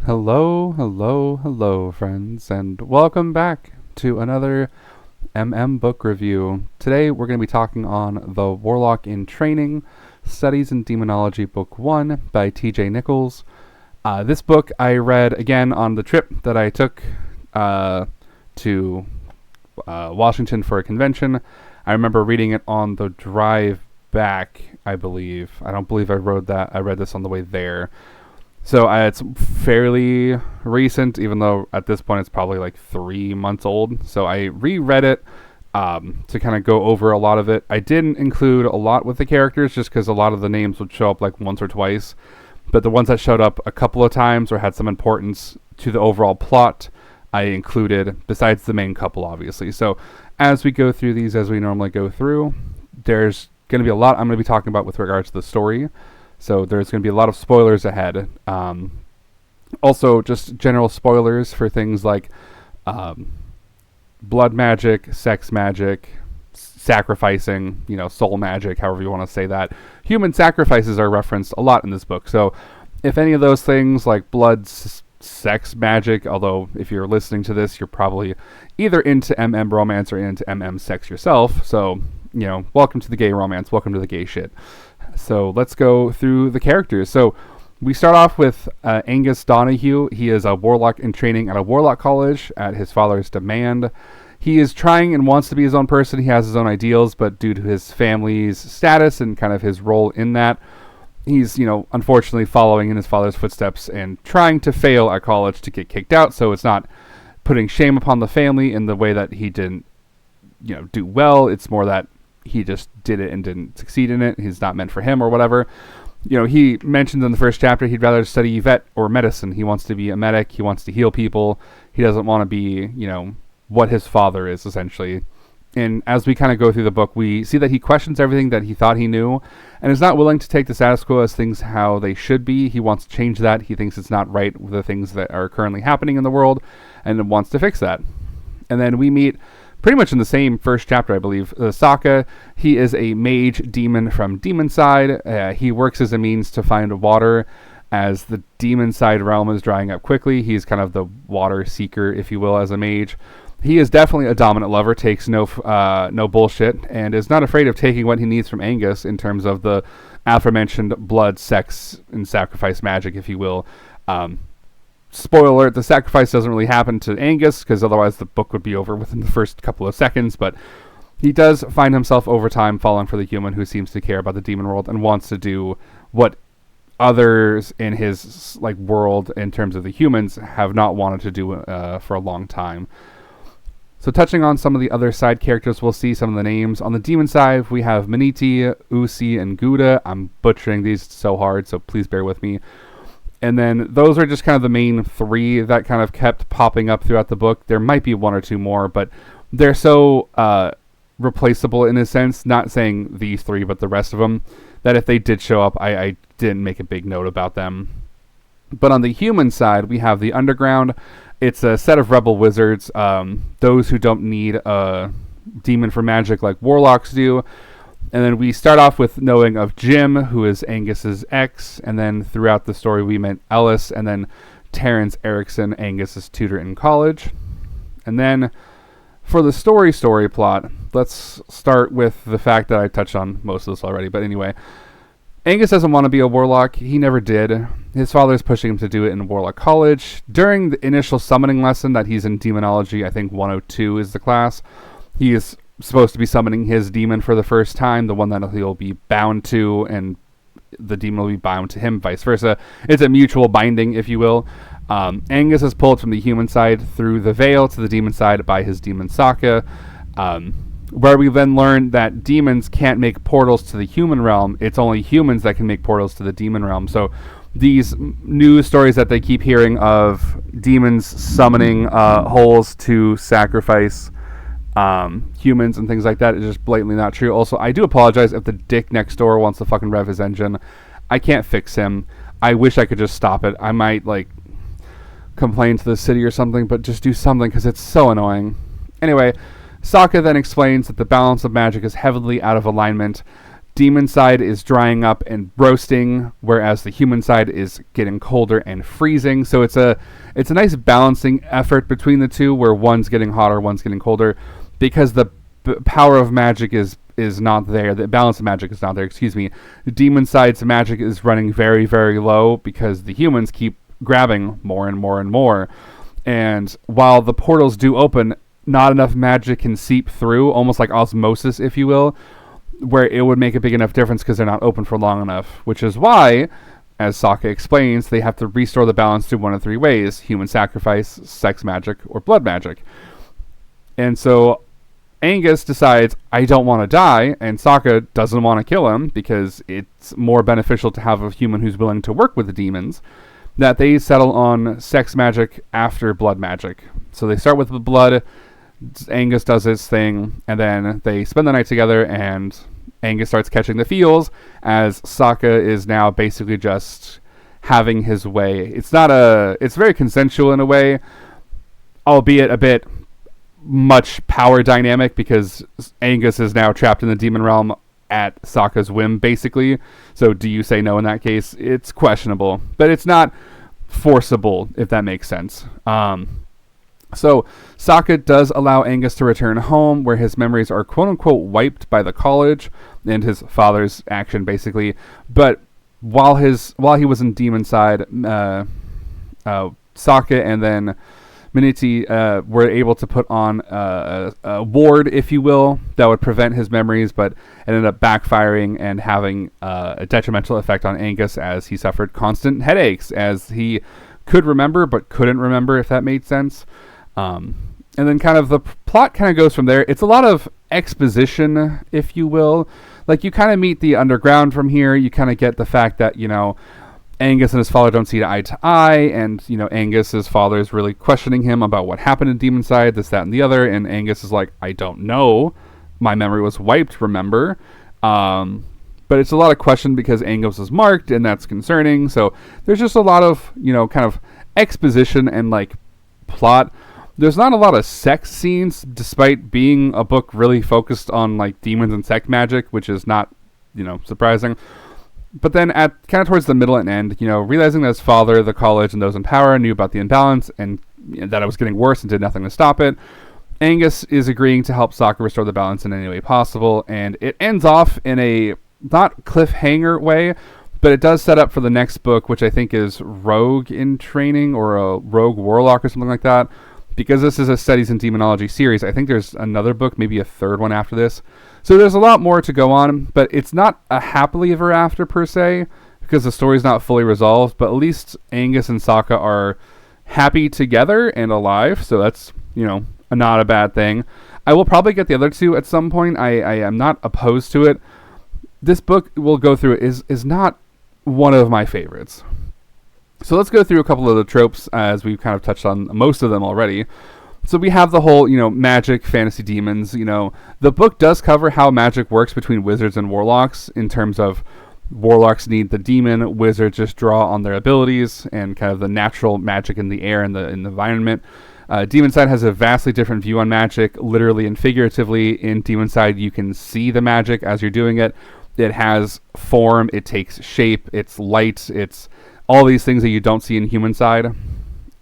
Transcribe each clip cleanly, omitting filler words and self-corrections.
Hello, hello, hello, friends, and welcome back to another book review. Today we're going to be talking on The Warlock in Training, Studies in Demonology, Book 1 by T.J. Nichols. This book I read again on the trip that I took to Washington for a convention. I remember reading it on the drive back, I believe. I don't believe I read this on the way there. So it's fairly recent, even though at this point it's probably like 3 months old. So I reread it to kind of go over a lot of it. I didn't include a lot with the characters just because a lot of the names would show up like once or twice. But the ones that showed up a couple of times or had some importance to the overall plot, I included, besides the main couple, obviously. So as we go through these, as we normally go through, there's going to be a lot I'm going to be talking about with regards to the story. So there's going to be a lot of spoilers ahead. Also, just general spoilers for things like blood magic, sex magic, sacrificing, soul magic, however you want to say that. Human sacrifices are referenced a lot in this book. So if any of those things like blood, sex magic, although if you're listening to this, you're probably either into romance or into sex yourself. So, welcome to the gay romance. Welcome to the gay shit. So let's go through the characters. So we start off with Angus Donahue. He is a warlock in training at a warlock college at his father's demand. He is trying and wants to be his own person. He has his own ideals, but due to his family's status and kind of his role in that, he's, unfortunately following in his father's footsteps and trying to fail at college to get kicked out. So it's not putting shame upon the family in the way that he didn't, do well. It's more that he just did it and didn't succeed in it. He's not meant for him or whatever. He mentioned in the first chapter he'd rather study vet or medicine. He wants to be a medic. He wants to heal people. He doesn't want to be, what his father is, essentially. And as we kind of go through the book, we see that he questions everything that he thought he knew and is not willing to take the status quo as things how they should be. He wants to change that. He thinks it's not right with the things that are currently happening in the world and wants to fix that. And then we meet pretty much in the same first chapter, I believe, Sokka. He is a mage demon from Demonside. He works as a means to find water as the Demonside realm is drying up quickly. He's kind of the water seeker, if you will, as a mage. He is definitely a dominant lover, takes no bullshit, and is not afraid of taking what he needs from Angus in terms of the aforementioned blood, sex, and sacrifice magic, if you will. Spoiler alert, the sacrifice doesn't really happen to Angus, because otherwise the book would be over within the first couple of seconds, but he does find himself over time falling for the human who seems to care about the demon world and wants to do what others in his world, in terms of the humans, have not wanted to do for a long time. So touching on some of the other side characters, we'll see some of the names. On the demon side, we have Maniti, Usi, and Gouda. I'm butchering these so hard, so please bear with me. And then those are just kind of the main three that kind of kept popping up throughout the book. There might be one or two more, but they're so replaceable in a sense, not saying these three, but the rest of them, that if they did show up, I didn't make a big note about them. But on the human side, we have the Underground. It's a set of rebel wizards, those who don't need a demon for magic like warlocks do. And then we start off with knowing of Jim, who is Angus's ex, and then throughout the story we met Ellis, and then Terrence Erickson, Angus's tutor in college. And then for the story plot, let's start with the fact that I touched on most of this already, but anyway. Angus doesn't want to be a warlock. He never did. His father's pushing him to do it in Warlock College. During the initial summoning lesson that he's in Demonology, I think 102 is the class, he is supposed to be summoning his demon for the first time, the one that he'll be bound to, and the demon will be bound to him, vice versa. It's a mutual binding, if you will. Angus is pulled from the human side through the veil to the demon side by his demon Sokka, where we then learn that demons can't make portals to the human realm. It's only humans that can make portals to the demon realm. So these news stories that they keep hearing of demons summoning holes to sacrifice humans and things like that is just blatantly not true. Also, I do apologize if the dick next door wants to fucking rev his engine. I can't fix him. I wish I could just stop it. I might complain to the city or something, but just do something because it's so annoying. Anyway, Sokka then explains that the balance of magic is heavily out of alignment demon side is drying up and roasting, whereas the human side is getting colder and freezing. So it's a nice balancing effort between the two, where one's getting hotter, one's getting colder, because the power of magic is not there. The balance of magic is not there. Excuse me. The demon side's magic is running very, very low because the humans keep grabbing more and more and more. And while the portals do open, not enough magic can seep through, almost like osmosis, if you will, where it would make a big enough difference because they're not open for long enough. Which is why, as Sokka explains, they have to restore the balance through one of three ways: human sacrifice, sex magic, or blood magic. And so Angus decides, I don't want to die, and Sokka doesn't want to kill him because it's more beneficial to have a human who's willing to work with the demons, that they settle on sex magic after blood magic. So they start with the blood, Angus does his thing, and then they spend the night together, and Angus starts catching the feels as Sokka is now basically just having his way. It's very consensual in a way, albeit a bit much power dynamic, because Angus is now trapped in the demon realm at Sokka's whim, basically. So do you say no in that case? It's questionable, but it's not forcible, if that makes sense. So Sokka does allow Angus to return home, where his memories are quote-unquote wiped by the college and his father's action, basically. But while he was in demon side, Sokka and then Miniti were able to put on a ward, if you will, that would prevent his memories, but it ended up backfiring and having a detrimental effect on Angus, as he suffered constant headaches, as he could remember but couldn't remember, if that made sense. And then kind of the plot kind of goes from there. It's a lot of exposition, if you will. Like, you kind of meet the underground from here. You kind of get the fact that, Angus and his father don't see eye to eye, and, Angus's father is really questioning him about what happened in Demon Side, this, that, and the other, and Angus is like, I don't know. My memory was wiped, remember? But it's a lot of question because Angus is marked, and that's concerning. So there's just a lot of, kind of exposition and, like, plot. There's not a lot of sex scenes, despite being a book really focused on, like, demons and sex magic, which is not, surprising. But then at kind of towards the middle and end, realizing that his father, the college, and those in power knew about the imbalance and that it was getting worse and did nothing to stop it, Angus is agreeing to help Sokka restore the balance in any way possible, and it ends off in a not cliffhanger way, but it does set up for the next book, which I think is Rogue in Training, or a Rogue Warlock or something like that. Because this is a Studies in Demonology series, I think there's another book, maybe a third one after this. So there's a lot more to go on, but it's not a happily ever after per se, because the story's not fully resolved, but at least Angus and Sokka are happy together and alive, so that's, not a bad thing. I will probably get the other two at some point. I am not opposed to it. This book we'll go through is not one of my favorites. So let's go through a couple of the tropes, as we've kind of touched on most of them already. So we have the whole, magic, fantasy, demons. The book does cover how magic works between wizards and warlocks, in terms of warlocks need the demon, wizards just draw on their abilities, and kind of the natural magic in the air and in the environment. Demon Side has a vastly different view on magic, literally and figuratively. In Demon Side, you can see the magic as you're doing it. It has form, it takes shape, it's light, it's all these things that you don't see in Human Side.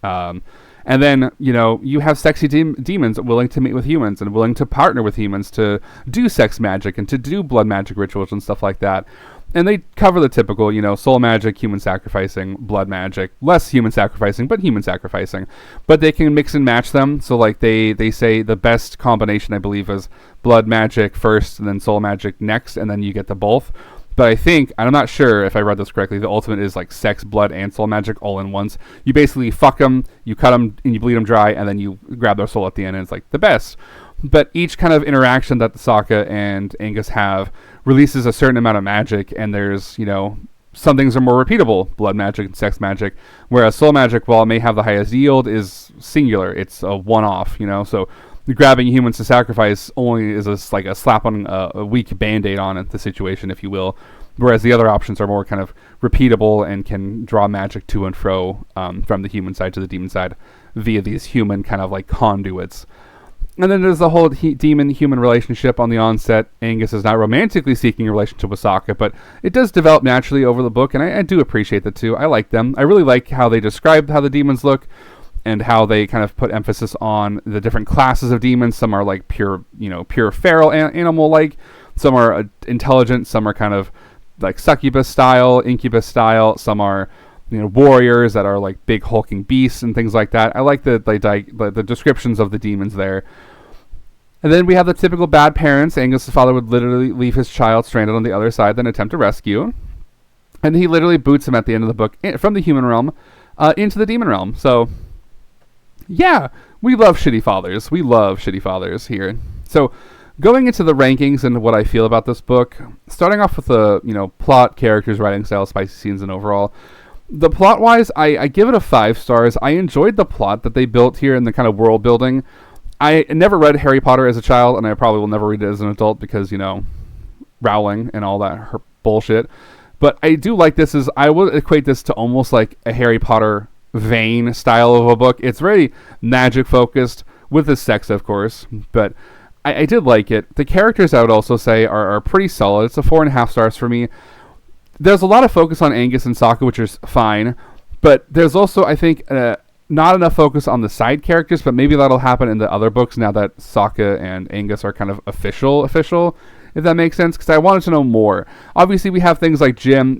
And then, you have sexy demons willing to meet with humans and willing to partner with humans to do sex magic and to do blood magic rituals and stuff like that. And they cover the typical, soul magic, human sacrificing, blood magic, less human sacrificing, but human sacrificing. But they can mix and match them. So, like, they say the best combination, I believe, is blood magic first and then soul magic next, and then you get the both. But I think, and I'm not sure if I read this correctly, the ultimate is like sex, blood, and soul magic all in once. You basically fuck them, you cut them, and you bleed them dry, and then you grab their soul at the end, and it's like the best. But each kind of interaction that the Sokka and Angus have releases a certain amount of magic, and there's, some things are more repeatable, blood magic and sex magic, whereas soul magic, while it may have the highest yield, is singular. It's a one-off, so grabbing humans to sacrifice only is like a slap on a weak band-aid on it, the situation, if you will, whereas the other options are more kind of repeatable and can draw magic to and fro from the human side to the demon side via these human kind of like conduits. And then there's the whole demon-human relationship on the onset. Angus is not romantically seeking a relationship with Sokka, but it does develop naturally over the book, and I do appreciate the two. I like them. I really like how they describe how the demons look, and how they kind of put emphasis on the different classes of demons. Some are like pure feral animal-like. Some are intelligent. Some are kind of like succubus style, incubus style. Some are warriors that are like big hulking beasts and things like that. I like the descriptions of the demons there. And then we have the typical bad parents. Angus' father would literally leave his child stranded on the other side, then attempt to rescue. And he literally boots him at the end of the book from the human realm into the demon realm. So, yeah, we love shitty fathers. We love shitty fathers here. So, going into the rankings and what I feel about this book, starting off with the plot, characters, writing style, spicy scenes, and overall. The plot-wise, I give it a 5 stars. I enjoyed the plot that they built here and the kind of world building. I never read Harry Potter as a child, and I probably will never read it as an adult because, Rowling and all that bullshit. But I do like this. I would equate this to almost like a Harry Potter vein style of a book. It's very magic-focused, with the sex, of course. But I did like it. The characters, I would also say, are pretty solid. It's a 4.5 stars for me. There's a lot of focus on Angus and Sokka, which is fine. But there's also, I think, not enough focus on the side characters, but maybe that'll happen in the other books now that Sokka and Angus are kind of official, if that makes sense, because I wanted to know more. Obviously, we have things like Jim,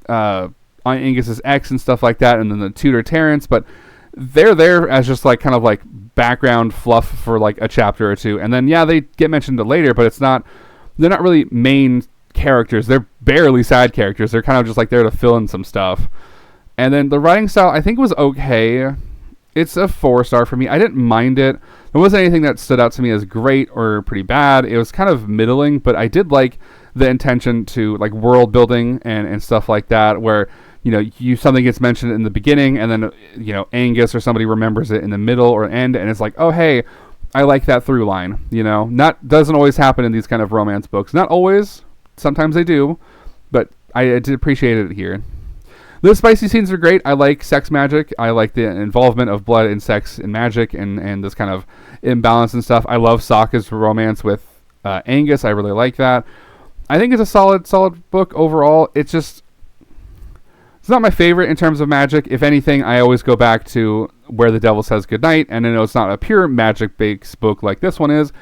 on Angus's ex and stuff like that, and then the tutor Terrence, but they're there as just like kind of like background fluff for like a chapter or two, and then they get mentioned later, but they're not really main characters. They're barely side characters. They're kind of just like there to fill in some stuff. And then the writing style, I think, was okay. It's a 4-star for me. I didn't mind it. There wasn't anything that stood out to me as great or pretty bad. It was kind of middling, but I did like the intention to like world building and stuff like that, where something gets mentioned in the beginning, and then Angus or somebody remembers it in the middle or end, and it's like, oh hey, I like that through line. Doesn't always happen in these kind of romance books. Not always. Sometimes they do, but I did appreciate it here. The spicy scenes are great. I like sex magic. I like the involvement of blood and sex and magic and this kind of imbalance and stuff. I love Sokka's romance with Angus. I really like that. I think it's a solid book overall. It's not my favorite in terms of magic. If anything, I always go back to Where the Devil Says Goodnight, and I know it's not a pure magic-based book like this one is,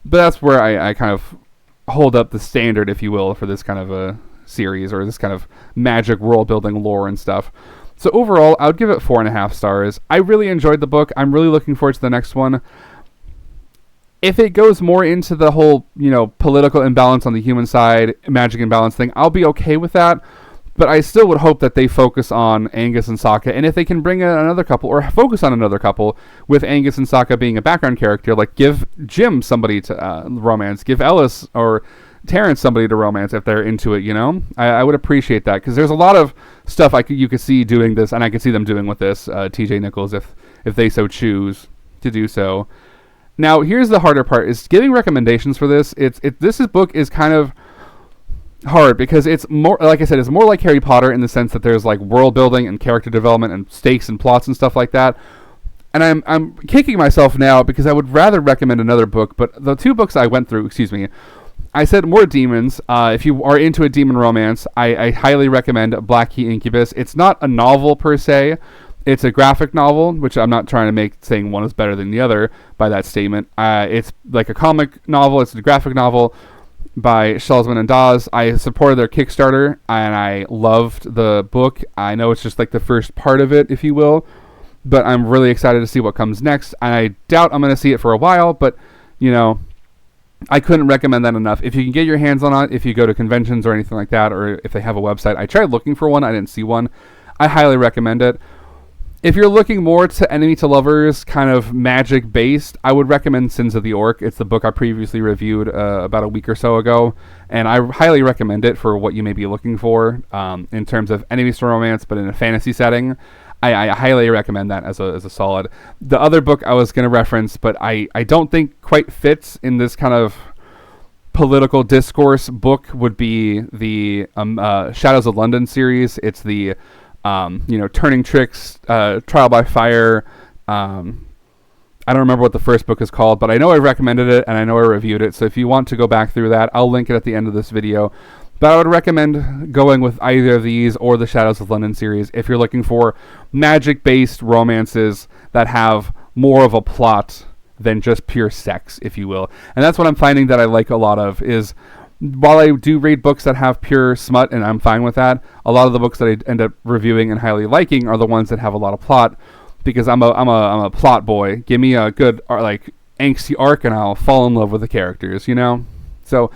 but that's where I kind of hold up the standard, if you will, for this kind of a series or this kind of magic world building lore and stuff. So overall, I would give it 4.5 stars. I really enjoyed the book. I'm really looking forward to the next one. If it goes more into the whole, political imbalance on the human side, magic imbalance thing, I'll be okay with that. But I still would hope that they focus on Angus and Sokka, and if they can bring in another couple, or focus on another couple, with Angus and Sokka being a background character, like give Jim somebody to romance, give Ellis or Terrence somebody to romance if they're into it, I would appreciate that, because there's a lot of stuff you could see doing this, and I could see them doing with this, TJ Nichols, if they so choose to do so. Now, here's the harder part, is giving recommendations for this. This book is kind of hard, because it's more, like I said, it's more like Harry Potter in the sense that there's like world building and character development and stakes and plots and stuff like that. And I'm kicking myself now because I would rather recommend another book, but the two books I went through, I said more demons. If you are into a demon romance, I highly recommend Black Key Incubus. It's not a novel per se. It's a graphic novel, which I'm not trying to make saying one is better than the other by that statement. It's like a comic novel. It's a graphic novel by Schulzman and Dawes. I supported their Kickstarter, and I loved the book. I know it's just like the first part of it, if you will, but I'm really excited to see what comes next. And I doubt I'm going to see it for a while, but, I couldn't recommend that enough. If you can get your hands on it, if you go to conventions or anything like that, or if they have a website. I tried looking for one. I didn't see one. I highly recommend it. If you're looking more to enemy to lovers, kind of magic based, I would recommend Sins of the Orc. It's the book I previously reviewed about a week or so ago, and I highly recommend it for what you may be looking for in terms of enemies to romance, but in a fantasy setting. I highly recommend that as a solid. The other book I was going to reference, but I don't think quite fits in this kind of political discourse book, would be the Shadows of London series. It's the Turning Tricks, Trial by Fire. I I don't remember what the first book is called, but I know I recommended it and I know I reviewed it. So if you want to go back through that, I'll link it at the end of this video. But I would recommend going with either of these or the Shadows of London series if you're looking for magic-based romances that have more of a plot than just pure sex, if you will. And that's what I'm finding that I like a lot of is, while I do read books that have pure smut, and I'm fine with that, a lot of the books that I end up reviewing and highly liking are the ones that have a lot of plot, because I'm a plot boy. Give me a good like angsty arc and I'll fall in love with the characters, you know? So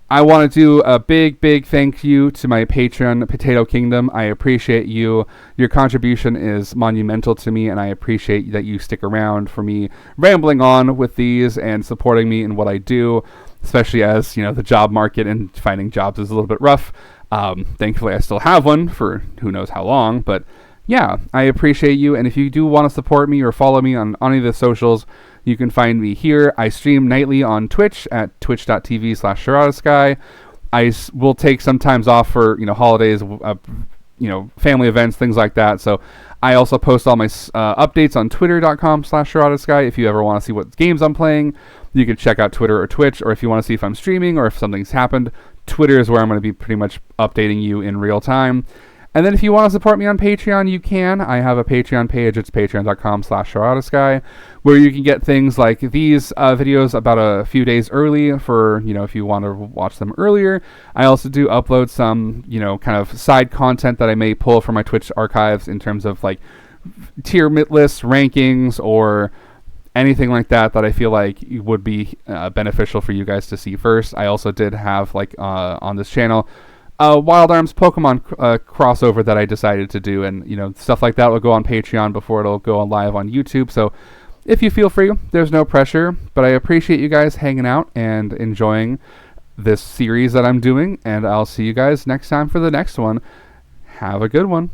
I want to do a big thank you to my Patreon, Potato Kingdom. I appreciate you. Your contribution is monumental to me, and I appreciate that you stick around for me rambling on with these and supporting me in what I do, especially as, you know, the job market and finding jobs is a little bit rough. Thankfully, I still have one for who knows how long, but yeah, I appreciate you. And if you do want to support me or follow me on any of the socials, you can find me here. I stream nightly on Twitch at twitch.tv/SharadaSky. I will take some times off for, you know, holidays, you know, family events, things like that. So I also post all my updates on twitter.com/SharadaSky. If you ever want to see what games I'm playing, you can check out Twitter or Twitch. Or if you want to see if I'm streaming or if something's happened, Twitter is where I'm going to be pretty much updating you in real time. And then if you want to support me on Patreon, you can. I have a Patreon page. It's patreon.com/SharadaSky, where you can get things like these videos about a few days early for, you know, if you want to watch them earlier. I also do upload some, you know, kind of side content that I may pull from my Twitch archives in terms of like tier lists, rankings, or anything like that I feel like would be beneficial for you guys to see first. I also did have, like, on this channel, Wild Arms Pokemon crossover that I decided to do, and, you know, stuff like that will go on Patreon before it'll go on live on YouTube. So if you feel free, there's no pressure, but I appreciate you guys hanging out and enjoying this series that I'm doing, and I'll see you guys next time for the next one. Have a good one.